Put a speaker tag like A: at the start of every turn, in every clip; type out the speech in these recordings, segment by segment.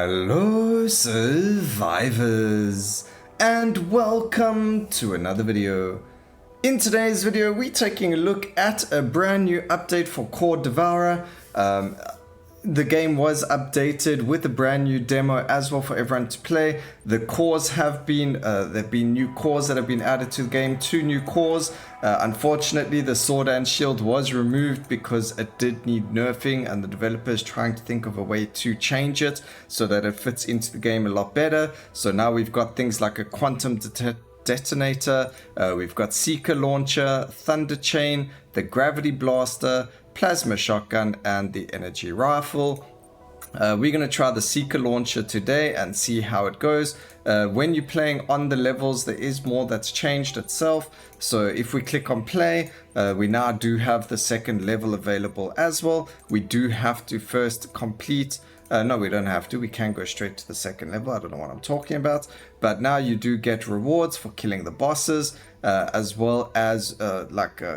A: Hello survivors, and welcome to another video. In today's video we're taking a look at a brand new update for core Devourer. The game was updated with a brand new demo as well for everyone to play. The cores have been, there have been new cores that have been added to the game, 2 new cores. Unfortunately, the sword and shield was removed because it did need nerfing, and the developer is trying to think of a way to change it so that it fits into the game a lot better. So now we've got things like a quantum detonator, we've got seeker launcher, thunder chain, the gravity blaster, plasma shotgun, and the energy rifle. We're going to try the seeker launcher today and see how it goes. When you're playing on the levels, there is more that's changed itself. So if we click on play, we now do have the second level available as well. We do have to first complete no, we don't have to. We can go straight to the second level. I don't know what I'm talking about. But now you do get rewards for killing the bosses, as well as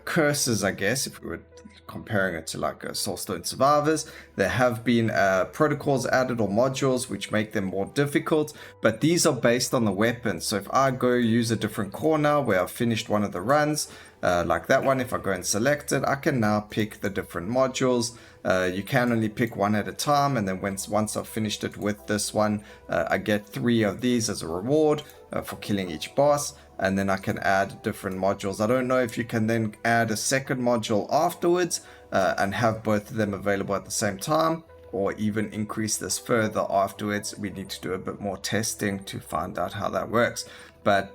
A: curses, I guess, if we were comparing it to like Soulstone Survivors. There have been protocols added or modules which make them more difficult, but these are based on the weapons. So if I go use a different core now where I've finished one of the runs, like that one, if I go and select it, I can now pick the different modules. You can only pick one at a time, and then once I've finished it with this one, I get 3 of these as a reward for killing each boss, and then I can add different modules. I don't know if you can then add a second module afterwards and have both of them available at the same time, or even increase this further afterwards. We need to do a bit more testing to find out how that works, but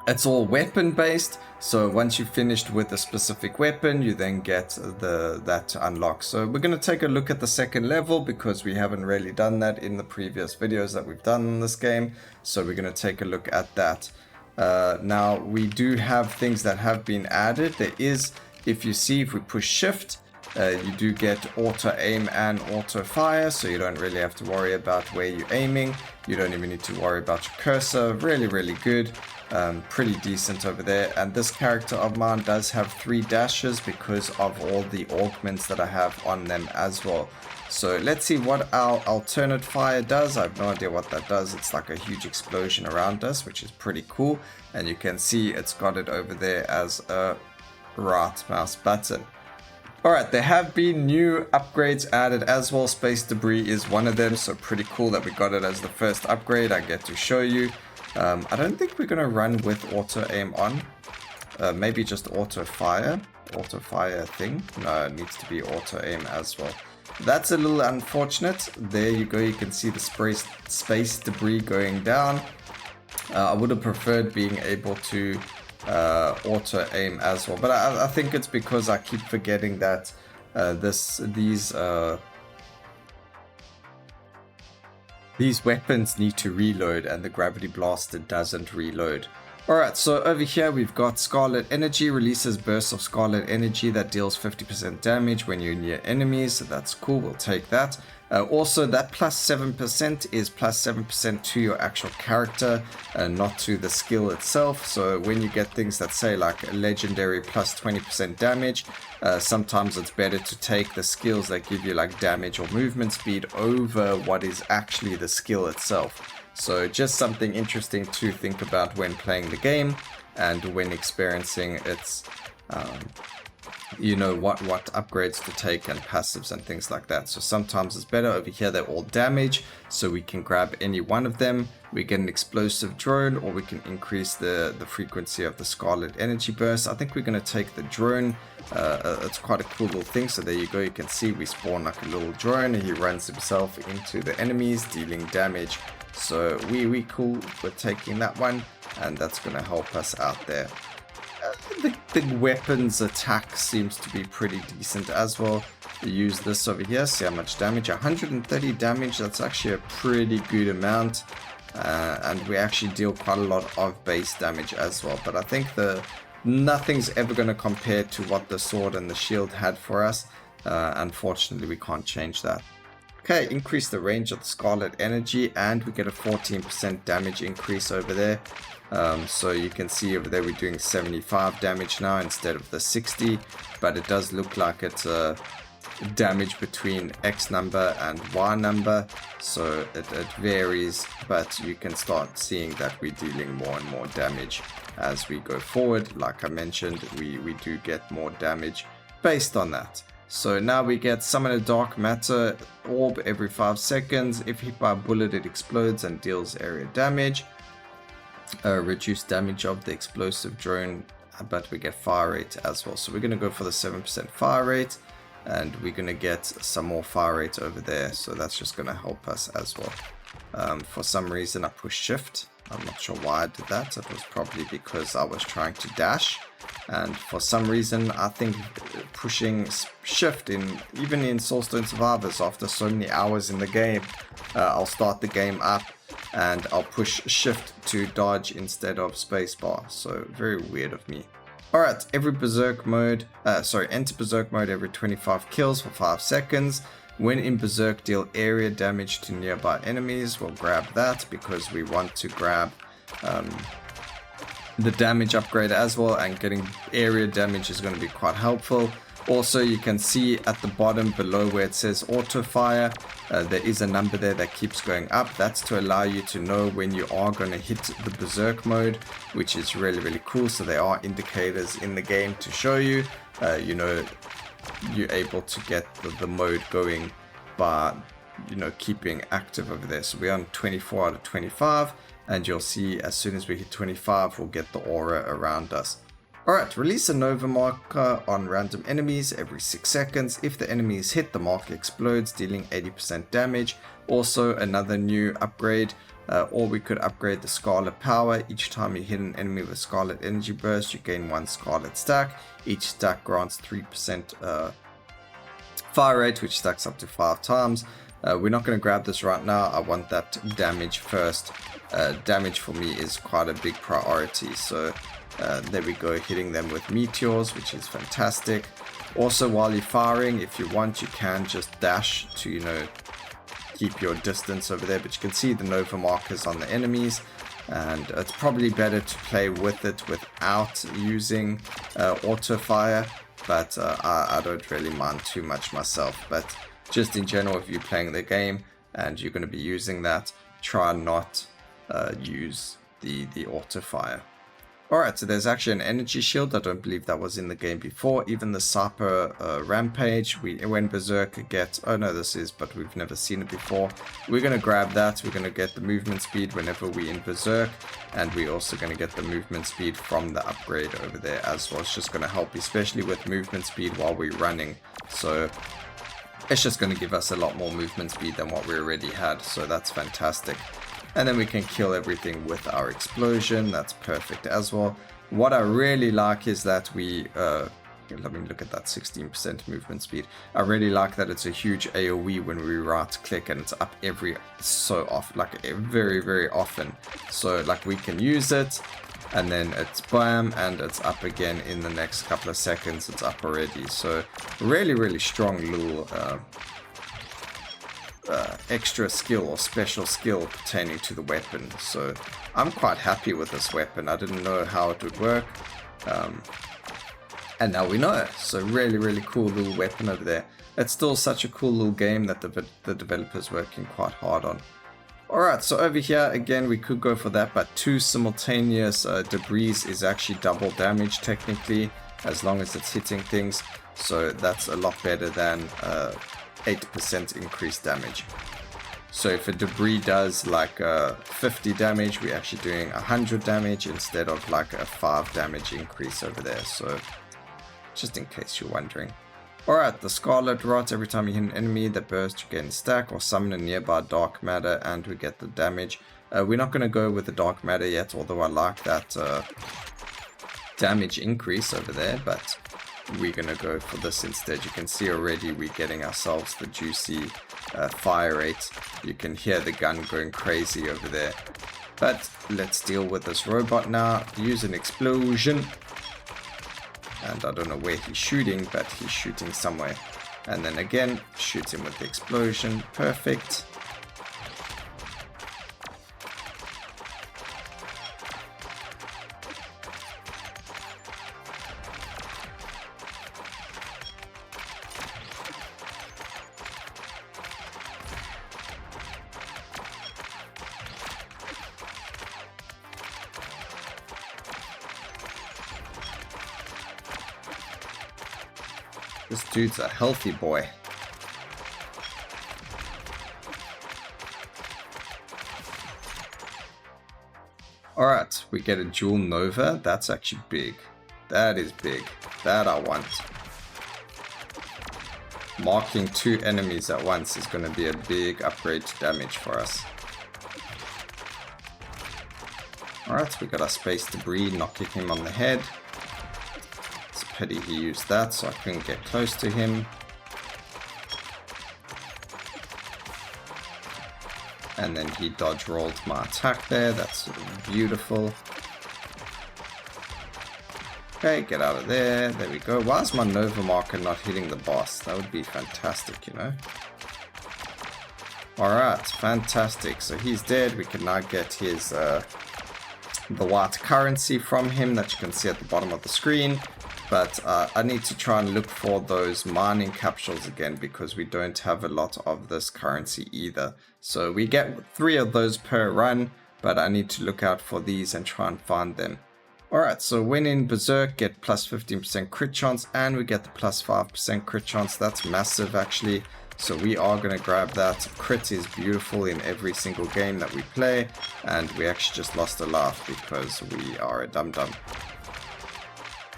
A: it's all weapon based. So once you've finished with a specific weapon, you then get that unlock. So we're going to take a look at the second level because we haven't really done that in the previous videos that we've done in this game. So we're going to take a look at that. Now we do have things that have been added. There is, if you see, if we push shift, you do get auto aim and auto fire, so you don't really have to worry about where you're aiming. You don't even need to worry about your cursor. Really good. Pretty decent over there. And this character of mine does have 3 dashes because of all the augments that I have on them as well. So let's see what our alternate fire does. I have no idea what that does. It's like a huge explosion around us, which is pretty cool. And you can see it's got it over there as a right mouse button. Alright, there have been new upgrades added as well. Space debris is one of them, so pretty cool that we got it as the first upgrade. I get to show you. I don't think we're going to run with auto aim on. Maybe just auto fire thing. No, it needs to be auto aim as well. That's a little unfortunate. There you go, you can see the space debris going down. I would have preferred being able to auto aim as well, but I think it's because I keep forgetting that these weapons need to reload, and the gravity blaster doesn't reload. Alright, so over here we've got Scarlet Energy, releases bursts of Scarlet Energy that deals 50% damage when you're near enemies, so that's cool, we'll take that. Also, that plus 7% is plus 7% to your actual character, not to the skill itself. So when you get things that say like a legendary plus 20% damage, sometimes it's better to take the skills that give you like damage or movement speed over what is actually the skill itself. So just something interesting to think about when playing the game and when experiencing its you know what upgrades to take and passives and things like that. So sometimes it's better. Over here they're all damage, so we can grab any one of them. We get an explosive drone, or we can increase the frequency of the Scarlet Energy burst. I think we're going to take the drone. It's quite a cool little thing. So there you go, you can see we spawn like a little drone and he runs himself into the enemies, dealing damage. So we cool with taking that one, and that's going to help us out there. The weapons attack seems to be pretty decent as well. You use this over here, see how much damage, 130 damage, that's actually a pretty good amount. And we actually deal quite a lot of base damage as well. But I think nothing's ever going to compare to what the sword and the shield had for us. Unfortunately, we can't change that. Okay, increase the range of the Scarlet Energy, and we get a 14% damage increase over there. So you can see over there we're doing 75 damage now instead of the 60, but it does look like it's damage between X number and Y number, so it varies, but you can start seeing that we're dealing more and more damage as we go forward. Like I mentioned, we do get more damage based on that. So now we get summon a dark matter orb every 5 seconds. If hit by a bullet, it explodes and deals area damage. Reduce damage of the explosive drone, but we get fire rate as well. So we're going to go for the 7% fire rate, and we're going to get some more fire rate over there. So that's just going to help us as well. For some reason I pushed shift. I'm not sure why I did that. It was probably because I was trying to dash. And for some reason, I think pushing shift even in Soulstone Survivors, after so many hours in the game, I'll start the game up and I'll push shift to dodge instead of spacebar. So very weird of me. Alright, enter Berserk mode every 25 kills for 5 seconds. When in Berserk, deal area damage to nearby enemies. We'll grab that because we want to grab the damage upgrade as well, and getting area damage is going to be quite helpful. Also, you can see at the bottom below where it says auto fire, there is a number there that keeps going up. That's to allow you to know when you are going to hit the Berserk mode, which is really, really cool. So there are indicators in the game to show you, you know, you're able to get the mode going by, you know, keeping active over there. So we're on 24 out of 25, and you'll see as soon as we hit 25, we'll get the aura around us. Alright, release a Nova marker on random enemies every 6 seconds. If the enemy is hit, the marker explodes, dealing 80% damage. Also, another new upgrade, or we could upgrade the Scarlet Power. Each time you hit an enemy with Scarlet Energy Burst, you gain 1 Scarlet stack. Each stack grants 3% fire rate, which stacks up to 5 times. We're not going to grab this right now. I want that damage first. Damage for me is quite a big priority. So there we go, hitting them with meteors, which is fantastic. Also, while you're firing, if you want, you can just dash to, you know, keep your distance over there. But you can see the Nova markers on the enemies, and it's probably better to play with it without using auto fire. But I don't really mind too much myself. But just in general, if you're playing the game and you're going to be using that, try not use the auto fire. Alright, so there's actually an energy shield. I don't believe that was in the game before. Even the Cyber Rampage, when Berserk gets... Oh no, this is, but we've never seen it before. We're going to grab that. We're going to get the movement speed whenever we're in Berserk. And we're also going to get the movement speed from the upgrade over there as well. It's just going to help, especially with movement speed while we're running. So it's just going to give us a lot more movement speed than what we already had. So that's fantastic. And then we can kill everything with our explosion. That's perfect as well. What I really like is that we... let me look at that 16% movement speed. I really like that it's a huge AoE when we right click, and it's up every so often, like very, very often. So like we can use it, and then it's bam, and it's up again in the next couple of seconds. It's up already. So really, really strong little... extra skill or special skill pertaining to the weapon. So I'm quite happy with this weapon. I didn't know how it would work, and now we know. So really, really cool little weapon over there. It's still such a cool little game that the developer's working quite hard on. Alright, so over here again we could go for that, but 2 simultaneous debris is actually double damage technically, as long as it's hitting things. So that's a lot better than 8% increased damage. So if a debris does like 50 damage, we're actually doing 100 damage instead of like a 5 damage increase over there. So just in case you're wondering. Alright, the Scarlet Rot, every time you hit an enemy that bursts, you gain a stack, or summon a nearby dark matter and we get the damage. We're not going to go with the dark matter yet, although I like that damage increase over there, but we're going to go for this instead. You can see already we're getting ourselves the juicy fire rate. You can hear the gun going crazy over there. But let's deal with this robot now. Use an explosion. And I don't know where he's shooting, but he's shooting somewhere. And then again, shoot him with the explosion. Perfect. This dude's a healthy boy. Alright, we get a dual Nova. That's actually big. That is big. That I want. Marking 2 enemies at once is going to be a big upgrade to damage for us. Alright, we got our space debris knocking him on the head. It's a pity he used that, so I couldn't get close to him. And then he dodge rolled my attack there. That's beautiful. Okay, get out of there. There we go. Why is my Nova marker not hitting the boss? That would be fantastic, you know. Alright, fantastic. So he's dead. We can now get his the white currency from him that you can see at the bottom of the screen. But I need to try and look for those mining capsules again because we don't have a lot of this currency either. So we get 3 of those per run, but I need to look out for these and try and find them. Alright, so when in Berserk, get plus 15% crit chance and we get the plus 5% crit chance. That's massive actually. So we are going to grab that. Crit is beautiful in every single game that we play. And we actually just lost a life because we are a dum-dum.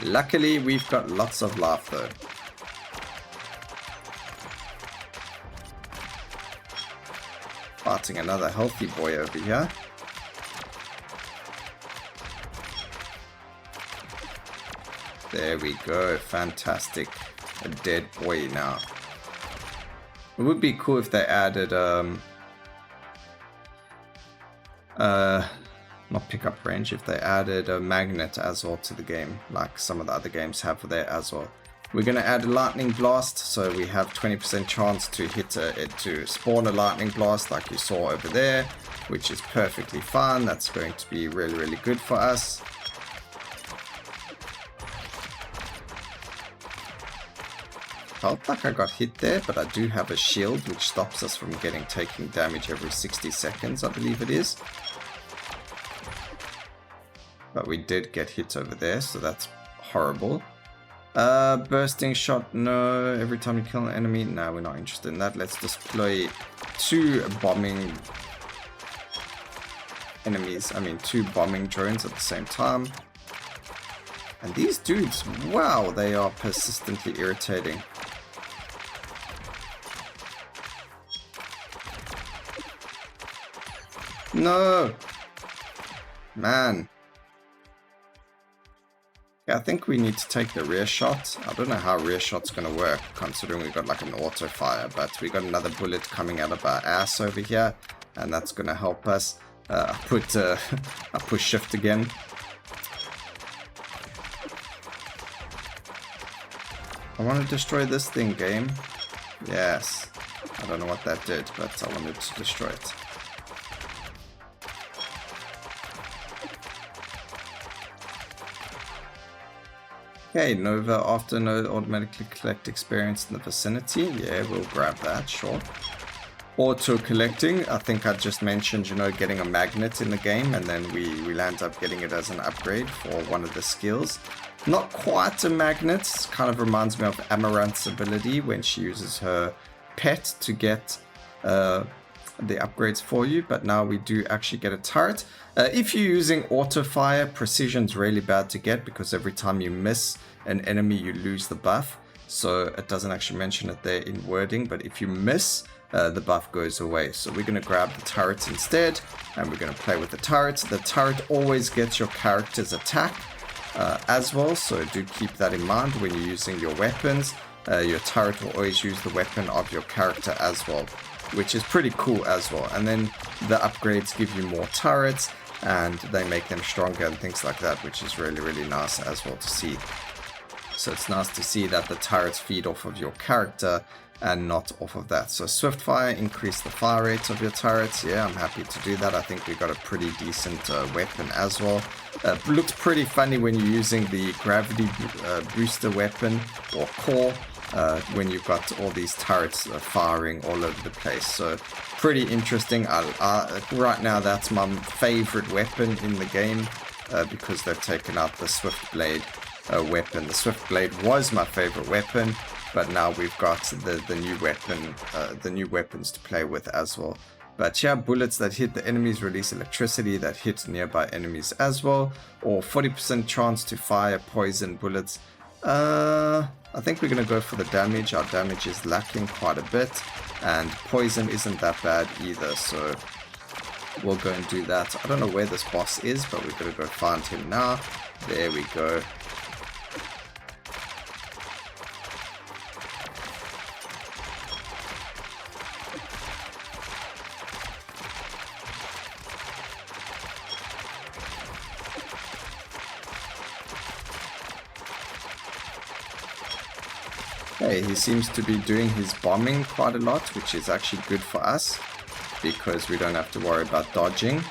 A: Luckily, we've got lots of life though. Fighting another healthy boy over here. There we go, fantastic. A dead boy now. It would be cool if they added not pickup range, if they added a magnet as well to the game, like some of the other games have there as well. We're going to add a lightning blast, so we have 20% chance to hit to spawn a lightning blast like you saw over there, which is perfectly fine. That's going to be really, really good for us. Felt like I got hit there, but I do have a shield which stops us from taking damage every 60 seconds, I believe it is. But we did get hit over there, so that's horrible. Bursting shot, no. Every time you kill an enemy, no, we're not interested in that. Let's deploy 2 bombing enemies, 2 bombing drones at the same time. And these dudes, wow, they are persistently irritating. No! Man. Yeah, I think we need to take the rear shot. I don't know how rear shot's going to work, considering we've got like an auto fire, but we got another bullet coming out of our ass over here, and that's going to help us. I push shift again. I want to destroy this thing, game. Yes. I don't know what that did, but I wanted to destroy it. Okay, Nova after node automatically collect experience in the vicinity. Yeah, we'll grab that, sure. Auto collecting, I think I just mentioned, you know, getting a magnet in the game, and then we'll end up getting it as an upgrade for one of the skills. Not quite a magnet, kind of reminds me of Amaranth's ability when she uses her pet to get the upgrades for you, but now we do actually get a turret. If you're using auto fire, precision's really bad to get because every time you miss an enemy you lose the buff, so it doesn't actually mention it there in wording, but if you miss, the buff goes away. So we're going to grab the turret instead, and we're going to play with the turret. The turret always gets your character's attack as well, so do keep that in mind when you're using your weapons. Your turret will always use the weapon of your character as well, which is pretty cool as well. And then the upgrades give you more turrets and they make them stronger and things like that, which is really, really nice as well to see. So it's nice to see that the turrets feed off of your character and not off of that. So swift fire, increase the fire rate of your turrets. Yeah, I'm happy to do that. I think we got a pretty decent weapon as well. Looks pretty funny when you're using the gravity booster weapon or core, when you've got all these turrets firing all over the place. So pretty interesting. Right now that's my favorite weapon in the game because they've taken out the swift blade weapon. The swift blade was my favorite weapon, but now we've got the new weapon, the new weapons to play with as well. But yeah, bullets that hit the enemies release electricity that hit nearby enemies as well, or 40% chance to fire poison bullets. I think we're going to go for the damage. Our damage is lacking quite a bit, and poison isn't that bad either, so we'll go and do that. I don't know where this boss is, but we're going to go find him now. There we go. Hey, he seems to be doing his bombing quite a lot, which is actually good for us because we don't have to worry about dodging.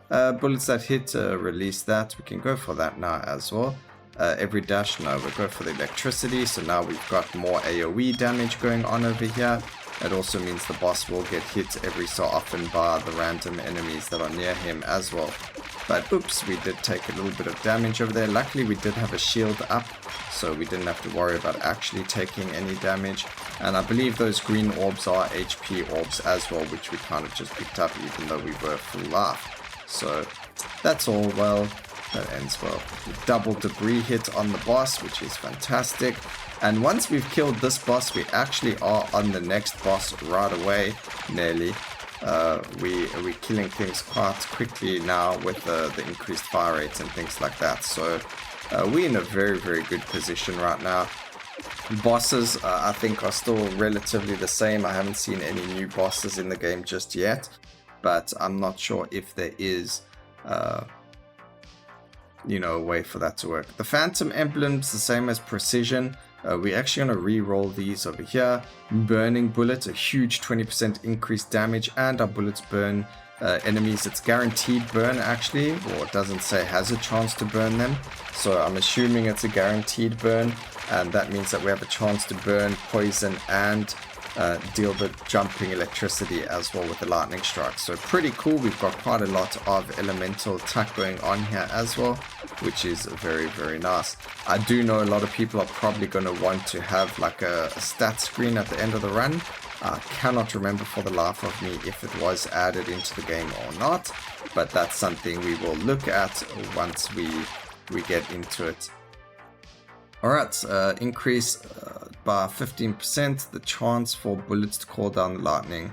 A: Bullets that hit, release that. We can go for that now as well. Every dash, no, we'll go for the electricity. So now we've got more AoE damage going on over here. It also means the boss will get hit every so often by the random enemies that are near him as well. But oops, we did take a little bit of damage over there. Luckily we did have a shield up, so we didn't have to worry about actually taking any damage. And I believe those green orbs are HP orbs as well, which we kind of just picked up even though we were full life. So that's all well. That ends well. Double debris hit on the boss, which is fantastic. And once we've killed this boss, we actually are on the next boss right away, nearly. We're killing things quite quickly now with the increased fire rates and things like that. So we're in a very, very good position right now. Bosses, I think, are still relatively the same. I haven't seen any new bosses in the game just yet, but I'm not sure if there is you know, a way for that to work. The Phantom Emblem's the same as Precision. We're actually going to re-roll these over here. Burning Bullet, a huge 20% increased damage, and our bullets burn enemies. It's guaranteed burn actually, or it doesn't say has a chance to burn them. So I'm assuming it's a guaranteed burn, and that means that we have a chance to burn, poison, and deal the jumping electricity as well with the lightning strike. So pretty cool. We've got quite a lot of elemental attack going on here as well, which is very, very nice. I do know a lot of people are probably going to want to have like a stat screen at the end of the run. I cannot remember for the life of me if it was added into the game or not, but that's something we will look at once we get into it. Alright, increase by 15% the chance for bullets to call down the lightning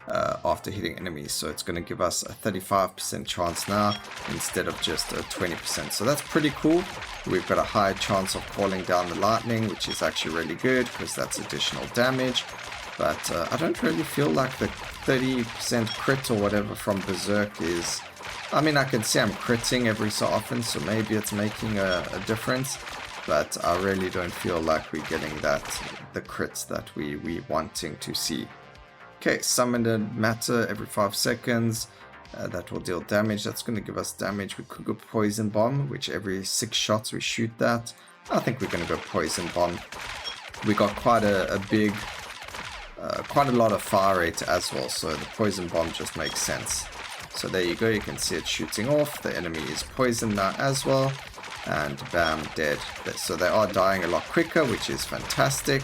A: after hitting enemies. So it's going to give us a 35% chance now instead of just a 20%. So that's pretty cool. We've got a high chance of calling down the lightning, which is actually really good because that's additional damage. But I don't really feel like the 30% crit or whatever from Berserk is... I mean, I can see I'm critting every so often, so maybe it's making a difference. But I really don't feel like we're getting the crits that we wanting to see. Okay, summoned matter every 5 seconds. That will deal damage. That's going to give us damage. We could go poison bomb, which every 6 shots we shoot that. I think we're going to go poison bomb. We got quite a big, quite a lot of fire rate as well, so the poison bomb just makes sense. So there you go, you can see it shooting off. The enemy is poisoned now as well. And bam, dead. So they are dying a lot quicker, which is fantastic.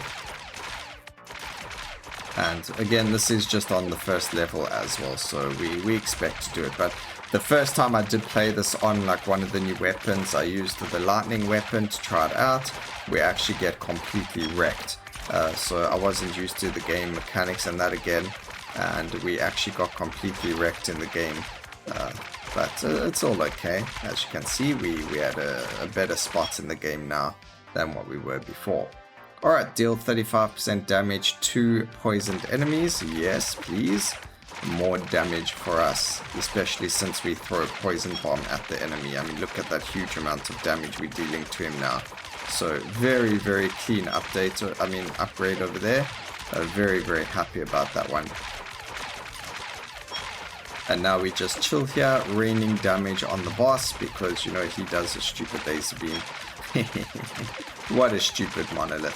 A: And again, this is just on the first level as well, so we expect to do it. But the first time I did play this on like one of the new weapons, I used the lightning weapon to try it out. We actually get completely wrecked. So I wasn't used to the game mechanics and that again, and we actually got completely wrecked in the game. But it's all okay. As you can see, we had a better spot in the game now than what we were before. Alright, deal 35% damage to poisoned enemies. Yes, please. More damage for us, especially since we throw a poison bomb at the enemy. I mean, look at that huge amount of damage we're dealing to him now. So very, very clean update, upgrade over there. Very, very happy about that one. And now we just chill here, raining damage on the boss because, you know, he does a stupid laser beam. What a stupid monolith.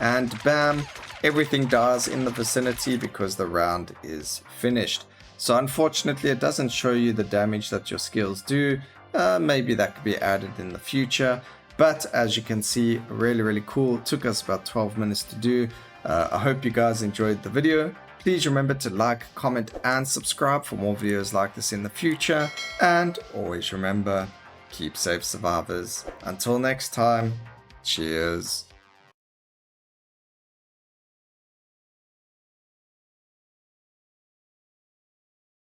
A: And bam, everything dies in the vicinity because the round is finished. So unfortunately it doesn't show you the damage that your skills do. Maybe that could be added in the future. But as you can see, really cool. It took us about 12 minutes to do. I hope you guys enjoyed the video. Please remember to like, comment, and subscribe for more videos like this in the future. And always remember, keep safe, survivors. Until next time, cheers.